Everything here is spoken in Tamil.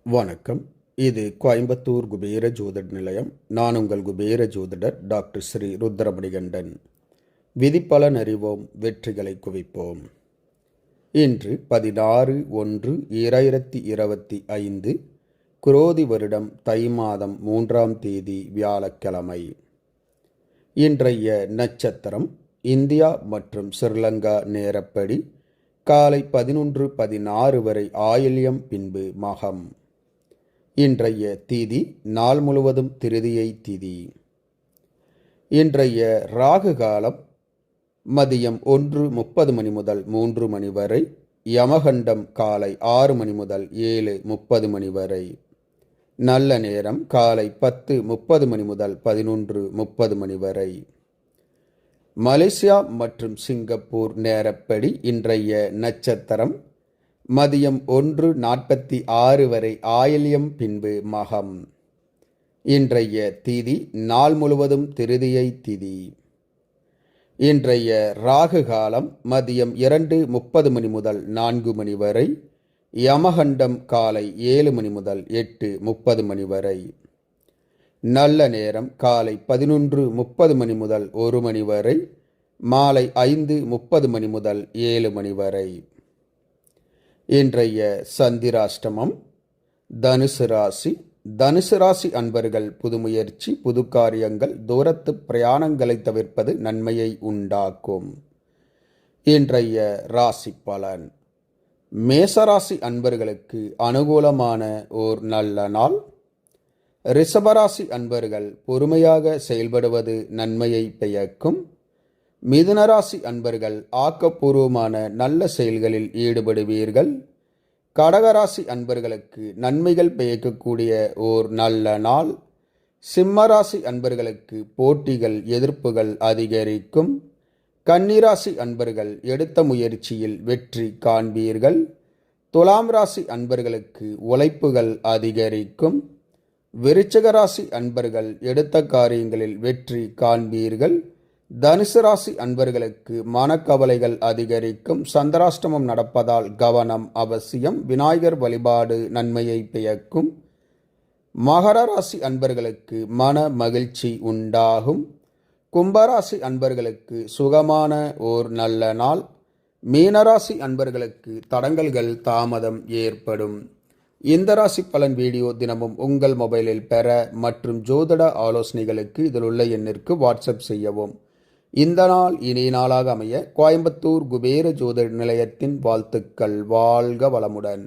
வணக்கம். இது கோயம்புத்தூர் குபேர ஜோதிட நிலையம். நான் உங்கள் குபேர ஜோதிடர் டாக்டர் ஸ்ரீ ருத்ரமணிகண்டன். விதிப்பலன் அறிவோம், வெற்றிகளை குவிப்போம். இன்று 16/1/2025 குரோதி வருடம் தை மாதம் 3ஆம் தேதி வியாழக்கிழமை. இன்றைய நட்சத்திரம் இந்தியா மற்றும் ஸ்ரீலங்கா நேரப்படி காலை 11:16 வரை ஆயில்யம், பின்பு மகம். இன்றைய திதி நாள் முழுவதும் திருதியை திதி. இன்றைய ராகு காலம் மதியம் 1:30 மணி முதல் 3 மணி வரை. யமகண்டம் காலை 6 மணி முதல் 7:30 மணி வரை. நல்ல நேரம் காலை 10:30 மணி முதல் 11:30 மணி வரை. மலேசியா மற்றும் சிங்கப்பூர் நேரப்படி இன்றைய நட்சத்திரம் மதியம் 1:46 வரை ஆயில்யம், பின்பு மகம். இன்றைய திதி நாள் முழுவதும் திருதியை திதி. இன்றைய ராகு காலம் மதியம் 2:30 மணி முதல் 4 மணி வரை. யமகண்டம் காலை 7 மணி முதல் 8:30 மணி வரை. நல்ல நேரம் காலை 11:30 மணி முதல் 1 மணி வரை. மாலை 5:30 மணி முதல் 7 மணி வரை. இன்றைய சந்திராஷ்டமம் தனுசு ராசி. தனுசு ராசி அன்பர்கள் புது முயற்சி, புது காரியங்கள், தூரத்து பிரயாணங்களை தவிர்ப்பது நன்மையை உண்டாக்கும். இன்றைய ராசி பலன். மேசராசி அன்பர்களுக்கு அனுகூலமான ஓர் நல்ல நாள். ரிஷபராசி அன்பர்கள் பொறுமையாக செயல்படுவது நன்மையை பயக்கும். மிதுனராசி அன்பர்கள் ஆக்கப்பூர்வமான நல்ல செயல்களில் ஈடுபடுவீர்கள். கடகராசி அன்பர்களுக்கு நன்மைகள் பயக்கக்கூடிய ஓர் நல்ல நாள். சிம்மராசி அன்பர்களுக்கு போட்டிகள், எதிர்ப்புகள் அதிகரிக்கும். கன்னிராசி அன்பர்கள் எடுத்த முயற்சியில் வெற்றி காண்பீர்கள். துலாம் ராசி அன்பர்களுக்கு உழைப்புகள் அதிகரிக்கும். விருச்சிக ராசி அன்பர்கள் எடுத்த காரியங்களில் வெற்றி காண்பீர்கள். தனுசு ராசி அன்பர்களுக்கு மனக்கவலைகள் அதிகரிக்கும். சந்திராஷ்டமம் நடப்பதால் கவனம் அவசியம். விநாயகர் வழிபாடு நன்மையை பயக்கும். மகர ராசி அன்பர்களுக்கு மன மகிழ்ச்சி உண்டாகும். கும்பராசி அன்பர்களுக்கு சுகமான ஓர் நல்ல நாள். மீனராசி அன்பர்களுக்கு தடங்கல்கள், தாமதம் ஏற்படும். இந்த ராசி பலன் வீடியோ தினமும் உங்கள் மொபைலில் பெற மற்றும் ஜோதிட ஆலோசனைகளுக்கு இதில் உள்ள எண்ணிற்கு வாட்ஸ்அப் செய்யவும். இந்த நாள் இனிய நாளாக அமைய கோயம்புத்தூர் குபேர ஜோதிட நிலையத்தின் வாழ்த்துக்கள். வாழ்க வளமுடன்.